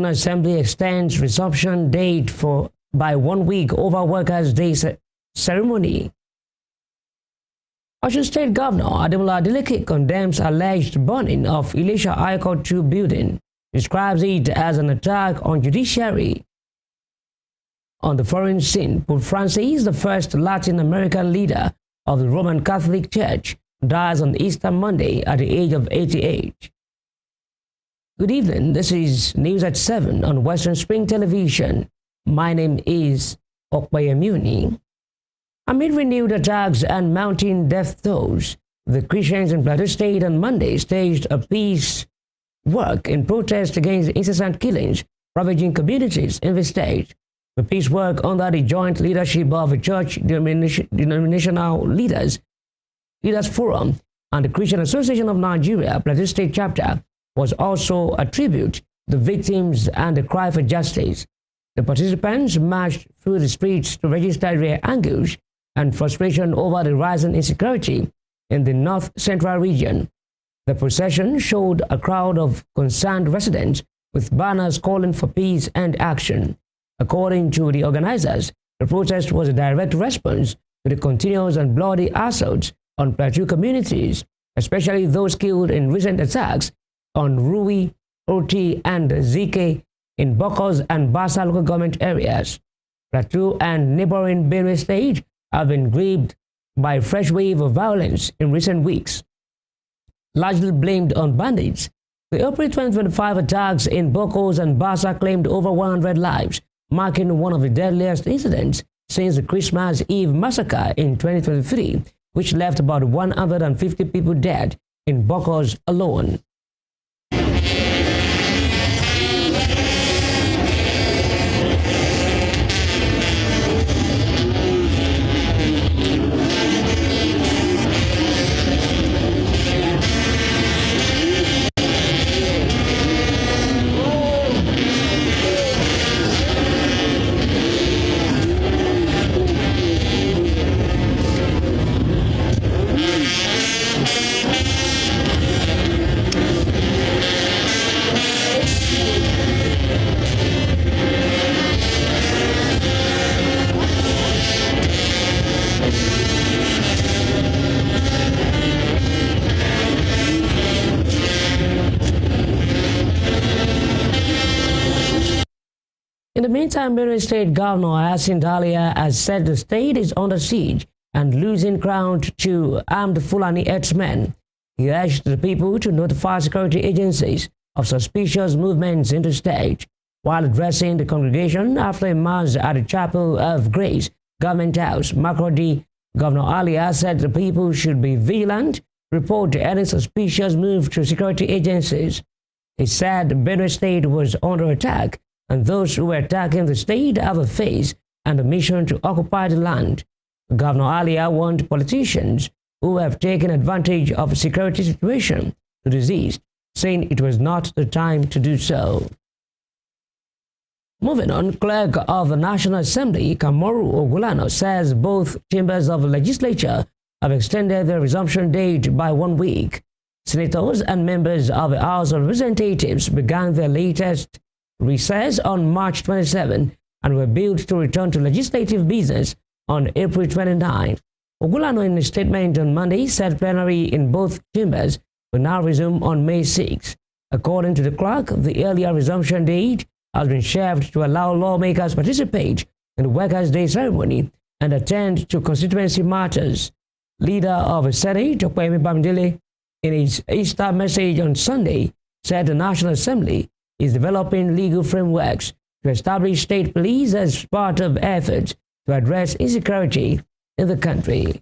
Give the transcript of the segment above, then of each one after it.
Assembly extends resumption date by 1 week over Workers' Day ceremony. Osun State Governor Ademola Adeleke condemns alleged burning of Ilesha High Court 2 building, describes it as an attack on judiciary. On the foreign scene, Pope Francis, the first Latin American leader of the Roman Catholic Church, dies on Easter Monday at the age of 88. Good evening, this is News at 7 on Western Spring Television. My name is Okbayamuni. Amid renewed attacks and mounting death tolls, the Christians in Plateau State on Monday staged a peace walk in protest against incessant killings ravaging communities in the state. The peace walk under the joint leadership of the Church Denominational Leaders Forum and the Christian Association of Nigeria Plateau State Chapter was also a tribute to the victims and the cry for justice. The participants marched through the streets to register their anguish and frustration over the rising insecurity in the north-central region. The procession showed a crowd of concerned residents with banners calling for peace and action. According to the organizers, the protest was a direct response to the continuous and bloody assaults on Plateau communities, especially those killed in recent attacks on Rui, Oti, and Zike in Bokos and Basa local government areas. Plateau and neighboring Benue State have been gripped by a fresh wave of violence in recent weeks, largely blamed on bandits. The April 2025 attacks in Bokos and Basa claimed over 100 lives, marking one of the deadliest incidents since the Christmas Eve massacre in 2023, which left about 150 people dead in Bokos alone. In the meantime, Benue State Governor Yasin Dalia has said the state is under siege and losing ground to armed Fulani herdsmen. He urged the people to notify security agencies of suspicious movements in the state. While addressing the congregation after a mass at the Chapel of Grace Government House, Makurdi, Governor Alia said the people should be vigilant, report any suspicious move to security agencies. He said Benue State was under attack, and those who were attacking the state have a face and a mission to occupy the land. Governor Alia warned politicians who have taken advantage of the security situation to desist, saying it was not the time to do so. Moving on, Clerk of the National Assembly, Kamoru Ogulano, says both chambers of the legislature have extended their resumption date by 1 week. Senators and members of the House of Representatives began their latest recess on March 27 and were billed to return to legislative business on April 29. Ogulano, in a statement on Monday, said plenary in both chambers will now resume on May 6. According to the clerk, the earlier resumption date has been shelved to allow lawmakers participate in the Workers' Day ceremony and attend to constituency matters. Leader of the Senate, Okpeyemi Bamidele, in his Easter message on Sunday, said the National Assembly is developing legal frameworks to establish state police as part of efforts to address insecurity in the country.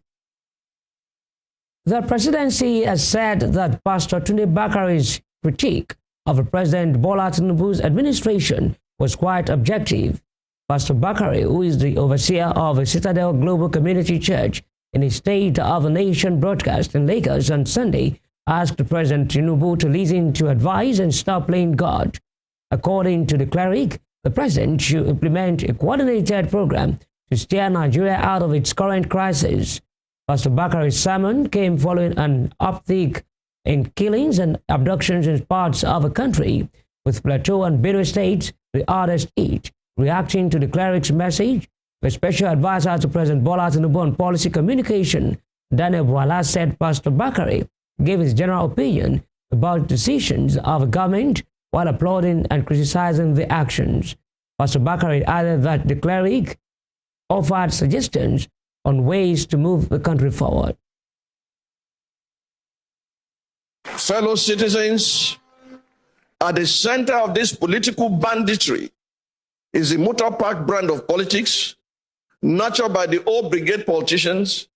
The presidency has said that Pastor Tunde Bakari's critique of President Bola Tinubu's administration was quite objective. Pastor Bakari, who is the overseer of a Citadel Global Community Church in a State of the Nation broadcast in Lagos on Sunday, asked President Tinubu to listen to advice and stop playing God. According to the cleric, the president should implement a coordinated program to steer Nigeria out of its current crisis. Pastor Bakari's sermon came following an uptick in killings and abductions in parts of the country, with Plateau and Plateau State the hardest hit. Reacting to the cleric's message, the special advisor to President Bola Tinubu on policy communication, Daniel Bwala, said Pastor Bakari gave his general opinion about decisions of the government while applauding and criticizing the actions. Pastor Bakari added that the cleric offered suggestions on ways to move the country forward. Fellow citizens, at the center of this political banditry is the motor park brand of politics, nurtured by the old brigade politicians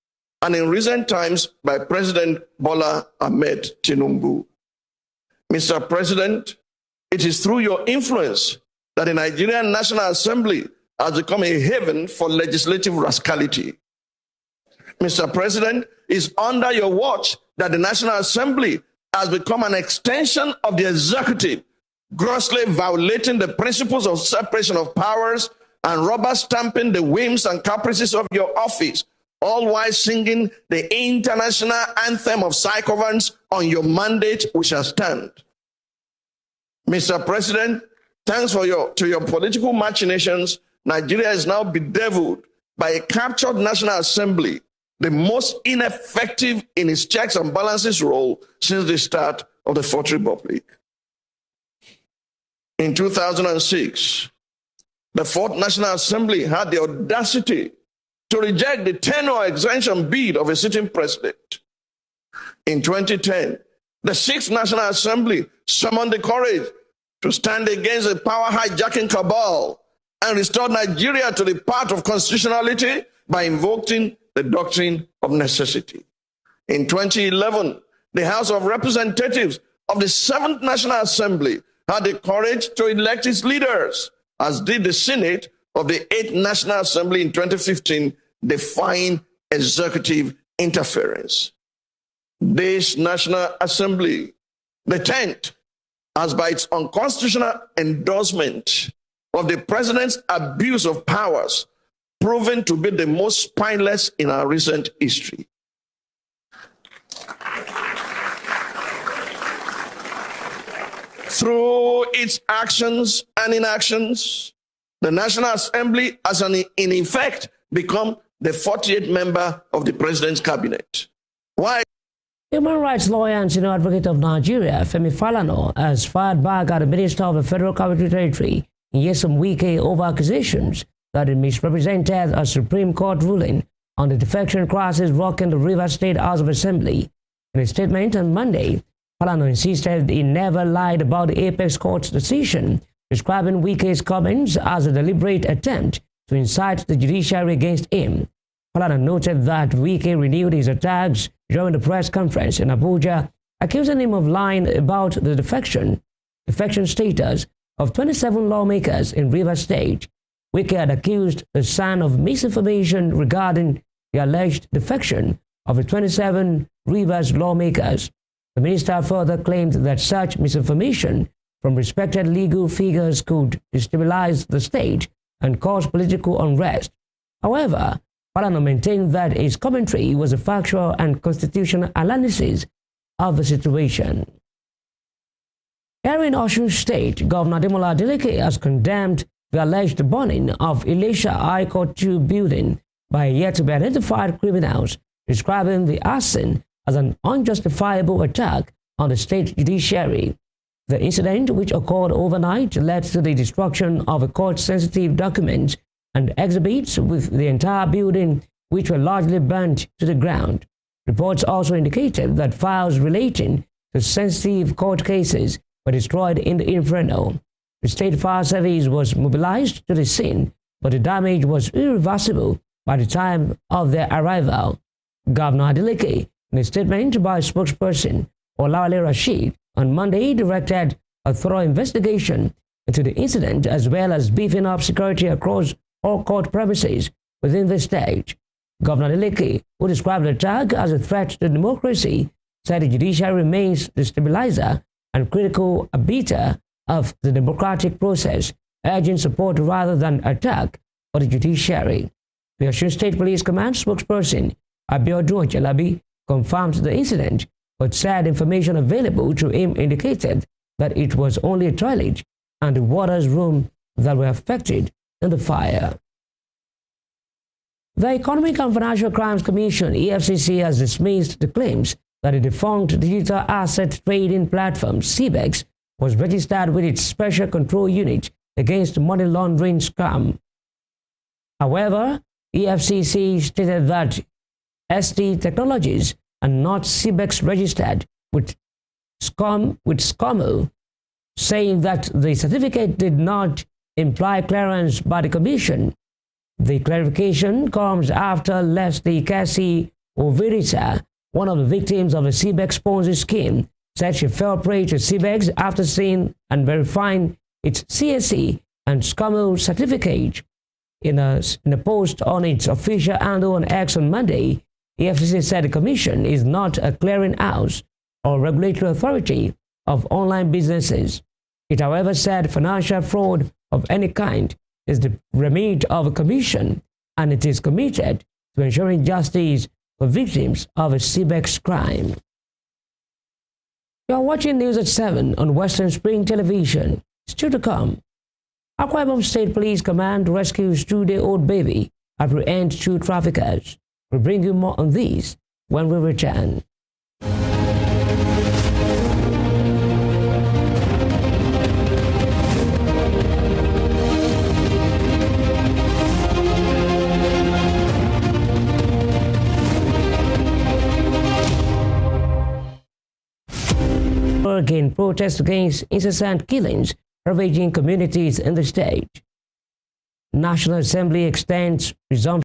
and in recent times by President Bola Ahmed Tinubu. Mr. President, it is through your influence that the Nigerian National Assembly has become a haven for legislative rascality. Mr. President, it's under your watch that the National Assembly has become an extension of the executive, grossly violating the principles of separation of powers and rubber stamping the whims and caprices of your office, all while singing the international anthem of sycophants on your mandate we shall stand. Mr. President, thanks to your political machinations, Nigeria is now bedeviled by a captured National Assembly, the most ineffective in its checks and balances role since the start of the Fourth Republic. In 2006, the Fourth National Assembly had the audacity to reject the tenure exemption bid of a sitting president. In 2010, the Sixth National Assembly summoned the courage to stand against the power hijacking cabal and restore Nigeria to the path of constitutionality by invoking the doctrine of necessity. In 2011, the House of Representatives of the Seventh National Assembly had the courage to elect its leaders, as did the Senate of the Eighth National Assembly in 2015, defying executive interference. This National Assembly, the 10th, has by its unconstitutional endorsement of the president's abuse of powers proven to be the most spineless in our recent history. Through its actions and inactions, the National Assembly has in effect become the 48th member of the president's cabinet. Why? Human rights lawyer and senior advocate of Nigeria, Femi Falana, has fired back at the Minister of the Federal Capital Territory, Nyesom Wike, over accusations that it misrepresented a Supreme Court ruling on the defection crisis rocking the Rivers State House of Assembly. In a statement on Monday, Falana insisted he never lied about the Apex Court's decision, describing Wike's comments as a deliberate attempt to incite the judiciary against him. Falana noted that Wike renewed his attacks during the press conference in Abuja, accusing him of lying about the defection status of 27 lawmakers in Rivers State. Wike had accused the Sun of misinformation regarding the alleged defection of the 27 Rivers lawmakers. The minister further claimed that such misinformation from respected legal figures could destabilize the state and cause political unrest. However, Falana maintained that his commentary was a factual and constitutional analysis of the situation. Here in Osun State, Governor Ademola Adeleke has condemned the alleged burning of Ilesha High Court 2 building by yet-to-be-identified criminals, describing the arson as an unjustifiable attack on the state judiciary. The incident, which occurred overnight, led to the destruction of a court-sensitive document and exhibits with the entire building, which were largely burnt to the ground. Reports also indicated that files relating to sensitive court cases were destroyed in the inferno. The State Fire Service was mobilized to the scene, but the damage was irreversible by the time of their arrival. Governor Adeleke, in a statement by spokesperson Olawale Rashid, on Monday directed a thorough investigation into the incident as well as beefing up security across all court premises within the state. Governor Adeleke, who described the attack as a threat to democracy, said the judiciary remains the stabilizer and critical arbiter of the democratic process, urging support rather than attack for the judiciary. The Osun State Police Command spokesperson Abiodun Jalabi confirmed the incident, but said information available to him indicated that it was only a toilet and the waters room that were affected in the fire. The Economic and Financial Crimes Commission (EFCC) has dismissed the claims that a defunct digital asset trading platform CBEX was registered with its Special Control Unit against money laundering scam. However, EFCC stated that ST Technologies are not CBEX registered with SCOMO, saying that the certificate did not imply clearance by the Commission. The clarification comes after Leslie Cassie Ovirisa, one of the victims of the CBEX Ponzi scheme, said she fell prey to CBEX after seeing and verifying its CSE and SCOMO certificate. In a post on its official handle on X on Monday, the FCC said the Commission is not a clearinghouse or regulatory authority of online businesses. It, however, said financial fraud of any kind is the remit of a commission, and it is committed to ensuring justice for victims of a CBEX crime. You are watching News at 7 on Western Spring Television. Still to come. Akwa Ibom State Police Command rescues 2-day-old baby, apprehend 2 traffickers. We'll bring you more on this when we return. Again, protests against incessant killings ravaging communities in the state. National Assembly extends resumption